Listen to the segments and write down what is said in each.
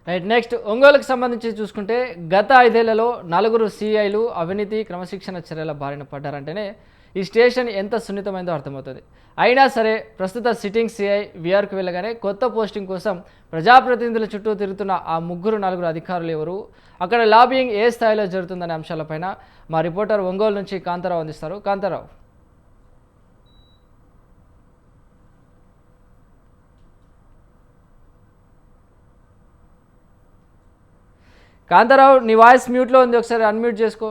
Right. Next ఒంగోలుకు సంబంధించి చూసుకుంటే గత 5 ఏళ్లలో 4 సీఐలు అవినీతి క్రమశిక్షణ చర్యల బారిన పడ్డారంటేనే ఈ స్టేషన్ ఎంత సున్నితమైందో అర్థమవుతుంది. అయినా సరే ప్రస్తుత సిట్టింగ్ సీఐ వీఆర్కు వెళ్ళగానే కొత్త పోస్టింగ్ కోసం ప్రజాప్రతినిధుల చుట్టూ తిరుగుతున్న ఆ 3-4 అధికారులు ఎవరు, అక్కడ లాబియింగ్ ఏ స్థాయిలో జరుగుతుందనే అంశాలపైన మా రిపోర్టర్ ఒంగోలు నుంచి కాంతారావు అందిస్తారు. కాంతారావు. కాంతారావు, నీ వాయిస్ మ్యూట్లో ఉంది, ఒకసారి అన్మ్యూట్ చేసుకో.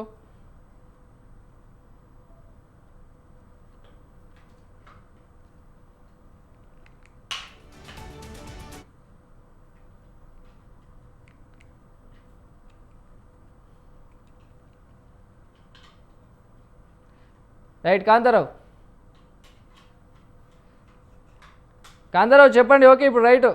రైట్. కాంతారావు చెప్పండి. ఓకే, ఇప్పుడు రైట్.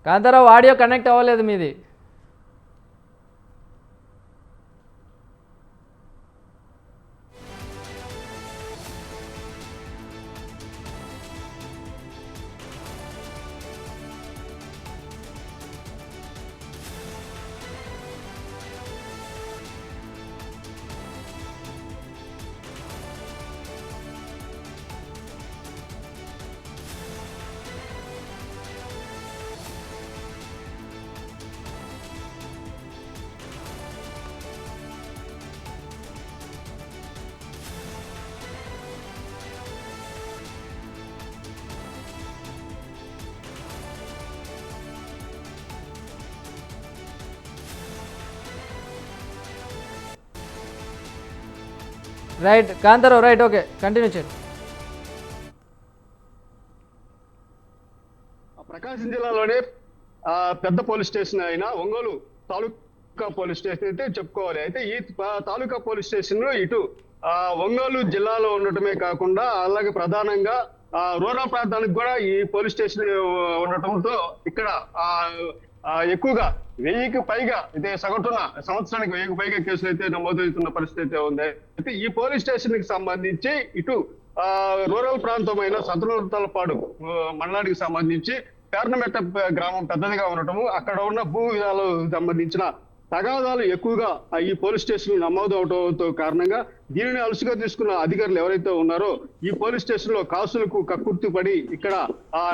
కాంతారావు, ఆడియో కనెక్ట్ అవ్వలేదు మీది. Right Kantharao, right, okay, continue చేయండి. ప్రకాశం జిల్లాలోనే పెద్ద పోలీస్ స్టేషన్ అయిన ఒంగోలు తాలూకా పోలీస్ స్టేషన్ అయితే చెప్పుకోవాలి. అయితే ఈ తాలూకా పోలీస్ స్టేషన్ ఇటు ఒంగోలు జిల్లాలో ఉండటమే కాకుండా అలాగే ప్రధానంగా రూరల్ ప్రాంతానికి కూడా ఈ పోలీస్ స్టేషన్ ఉండటంతో ఇక్కడ ఎక్కువగా 1000కి పైగా అయితే సగటున సంవత్సరానికి 1000కి పైగా కేసులు అయితే నమోదవుతున్న పరిస్థితి అయితే ఉంది. అయితే ఈ పోలీస్ స్టేషన్ కి సంబంధించి ఇటు రూరల్ ప్రాంతమైన సతనూతలపాడు మండలానికి సంబంధించి పేర్నమెట్ట గ్రామం పెద్దదిగా ఉండటము, అక్కడ ఉన్న భూ విధాలకు సంబంధించిన తగాదాలు ఎక్కువగా ఈ పోలీస్ స్టేషన్ నమోదు అవడంతో కారణంగా దీనిని అలుసుగా తీసుకున్న అధికారులు ఎవరైతే ఉన్నారో ఈ పోలీస్ స్టేషన్ లో కాసులకు కక్కుర్తి పడి ఇక్కడ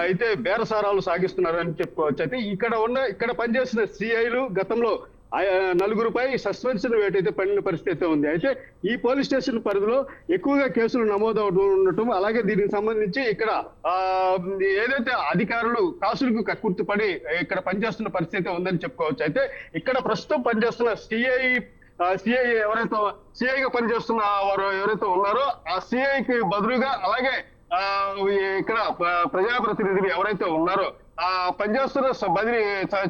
అయితే బేరసారాలు సాగిస్తున్నారు అని చెప్పుకోవచ్చు. అయితే ఇక్కడ పనిచేసిన సిఐలు గతంలో 4 సస్పెన్షన్ వేటు అయితే పడిన పరిస్థితి ఉంది. అయితే ఈ పోలీస్ స్టేషన్ పరిధిలో ఎక్కువగా కేసులు నమోదు ఉండటం, అలాగే దీనికి సంబంధించి ఇక్కడ ఏదైతే అధికారులు కాసులకు కక్కుర్తి పడి ఇక్కడ పనిచేస్తున్న పరిస్థితి ఉందని చెప్పుకోవచ్చు. అయితే ఇక్కడ ప్రస్తుతం పనిచేస్తున్న సిఐగా పనిచేస్తున్న వారు ఎవరైతే ఉన్నారో ఆ సిఐకి బదులుగా అలాగే ఇక్కడ ప్రజాప్రతినిధులు ఎవరైతే ఉన్నారో పనిచేస్తున్న బదిలీ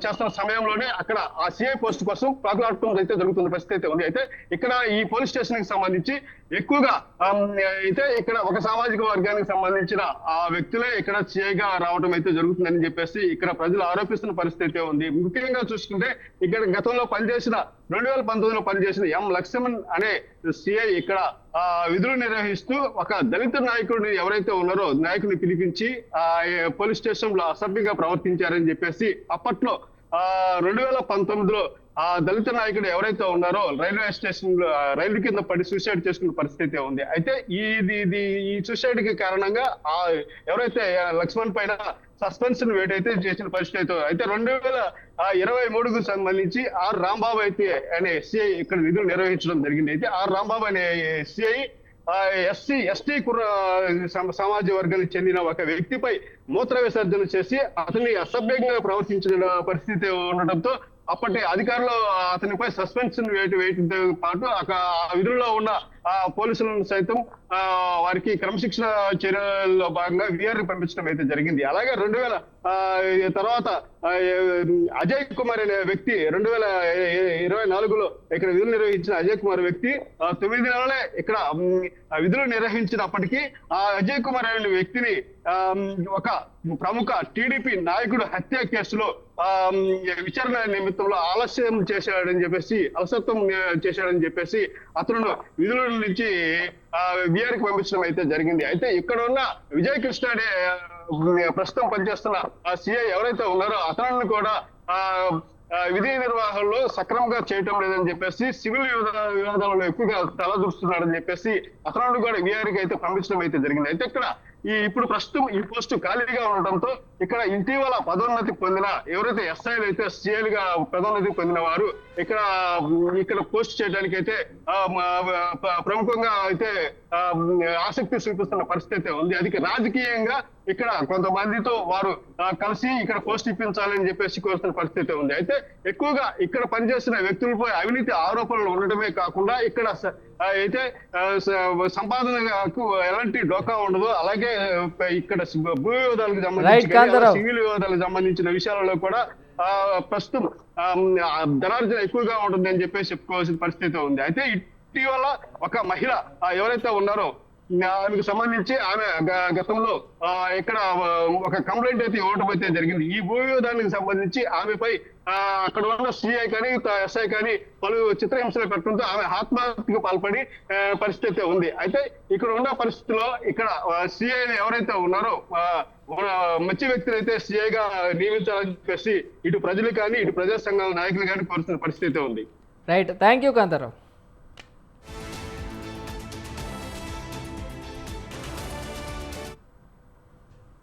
చేస్తున్న సమయంలోనే అక్కడ ఆ సిఐ పోస్ట్ కోసం ప్రాకులాడటం అయితే జరుగుతున్న పరిస్థితి అయితే ఉంది. అయితే ఇక్కడ ఈ పోలీస్ స్టేషన్ కి సంబంధించి ఎక్కువగా అయితే ఇక్కడ ఒక సామాజిక వర్గానికి సంబంధించిన ఆ వ్యక్తులే ఇక్కడ సిఐగా రావడం అయితే జరుగుతుందని చెప్పేసి ఇక్కడ ప్రజలు ఆరోపిస్తున్న పరిస్థితి ఉంది. ముఖ్యంగా చూసుకుంటే ఇక్కడ గతంలో 2019లో పనిచేసిన ఎం లక్ష్మణ్ అనే సిఐ ఇక్కడ విధులు నిర్వహిస్తూ ఒక దళిత నాయకుడిని ఎవరైతే ఉన్నారో నాయకుడిని పిలిపించి పోలీస్ స్టేషన్ లో అసభ్యంగా ప్రవర్తించారని చెప్పేసి అప్పట్లో 2019లో ఆ దళిత నాయకుడు ఎవరైతే ఉన్నారో రైల్వే స్టేషన్ రైలు కింద పడి సూసైడ్ చేసుకున్న పరిస్థితి ఉంది. అయితే ఈ సూసైడ్ కి కారణంగా ఎవరైతే లక్ష్మణ్ పైన సస్పెన్షన్ వేట్ అయితే చేసిన పరిస్థితి అయితే 2023కు సంబంధించి ఆర్ రాంబాబు అయితే అనే సిఐ ఇక్కడ విధులు నిర్వహించడం జరిగింది. అయితే ఆర్ రాంబాబు అనే సిఐ ఎస్టీ సమాజ వర్గానికి చెందిన ఒక వ్యక్తిపై మూత్ర విసర్జన చేసి అతన్ని అసభ్యంగా ప్రవర్తించిన పరిస్థితి ఉండటంతో అప్పటి అధికారులు అతనిపై సస్పెన్షన్ వేయడంతో పాటు ఆ విధుల్లో ఉన్న ఆ పోలీసులను సైతం వారికి క్రమశిక్షణ చర్యల్లో భాగంగా విఆర్ని పంపించడం అయితే జరిగింది. అలాగే 2000 తర్వాత అజయ్ కుమార్ అనే వ్యక్తి 2024లో ఇక్కడ విధులు నిర్వహించిన అజయ్ కుమార్ వ్యక్తి 9 నెలలే ఇక్కడ విధులు నిర్వహించినప్పటికీ ఆ అజయ్ కుమార్ అనే వ్యక్తిని ఒక ప్రముఖ టీడీపీ నాయకుడు హత్య కేసులో విచారణ నిమిత్తంలో ఆలస్యం చేశాడని చెప్పేసి అలసత్వం చేశాడని చెప్పేసి అతను విధుల నుంచి విఆర్కి పంపించడం అయితే జరిగింది. అయితే ఇక్కడ ఉన్న విజయ్ కృష్ణ అనే ప్రస్తుతం పనిచేస్తున్న ఆ సిఐ ఎవరైతే ఉన్నారో అతను కూడా విధి నిర్వహణలో సక్రమంగా చేయటం లేదని చెప్పేసి సివిల్ వివాదాలలో ఎక్కువగా తలదూస్తున్నాడని చెప్పేసి అతను కూడా విఆర్కి అయితే పంపించడం అయితే జరిగింది. అయితే ఇక్కడ ఇప్పుడు ప్రస్తుతం ఈ పోస్టు ఖాళీగా ఉండటంతో ఇక్కడ ఇటీవల పదోన్నతి పొందిన ఎవరైతే ఎస్ఐలు అయితే సిఐలుగా పదోన్నతి పొందిన వారు ఇక్కడ పోస్ట్ చేయడానికి అయితే ప్రముఖంగా అయితే ఆసక్తి చూపిస్తున్న పరిస్థితి ఉంది. అది రాజకీయంగా ఇక్కడ కొంతమందితో వారు కలిసి ఇక్కడ పోస్ట్ ఇప్పించాలని చెప్పేసి కోరుతున్న పరిస్థితి ఉంది. అయితే ఎక్కువగా ఇక్కడ పనిచేస్తున్న వ్యక్తులపై అవినీతి ఆరోపణలు ఉండటమే కాకుండా ఇక్కడ అయితే సంపాదనకు ఎలాంటి డోకా ఉండదు. అలాగే ఇక్కడ భూ వివాదాలకు సంబంధించి సివిల్ వివాదాలకు సంబంధించిన విషయాలలో కూడా ప్రస్తుతం ధనార్జన ఎక్కువగా ఉంటుంది అని చెప్పేసి చెప్పుకోవాల్సిన పరిస్థితి ఉంది. అయితే ఇటీవల ఒక మహిళ ఎవరైతే ఉన్నారో ఆమెకు సంబంధించి ఆమె గతంలో ఇక్కడ ఒక కంప్లైంట్ అయితే ఇవ్వడం అయితే జరిగింది. ఈ భూ వివాదానికి సంబంధించి ఆమెపై అక్కడ ఉన్న సిఐ కానీ ఎస్ఐ కానీ పలు చిత్రహింసలు పెట్టడంతో ఆమె ఆత్మహత్యకు పాల్పడి పరిస్థితి ఉంది. అయితే ఇక్కడ ఉన్న పరిస్థితిలో ఇక్కడ సిఐ ఎవరైతే ఉన్నారో మంచి వ్యక్తులు అయితే సిఐగా నియమించాలని చెప్పేసి ఇటు ప్రజలు కానీ ఇటు ప్రజా సంఘాల నాయకులు కానీ కోరుతున్న పరిస్థితి ఉంది. Right, thank you Kantharao.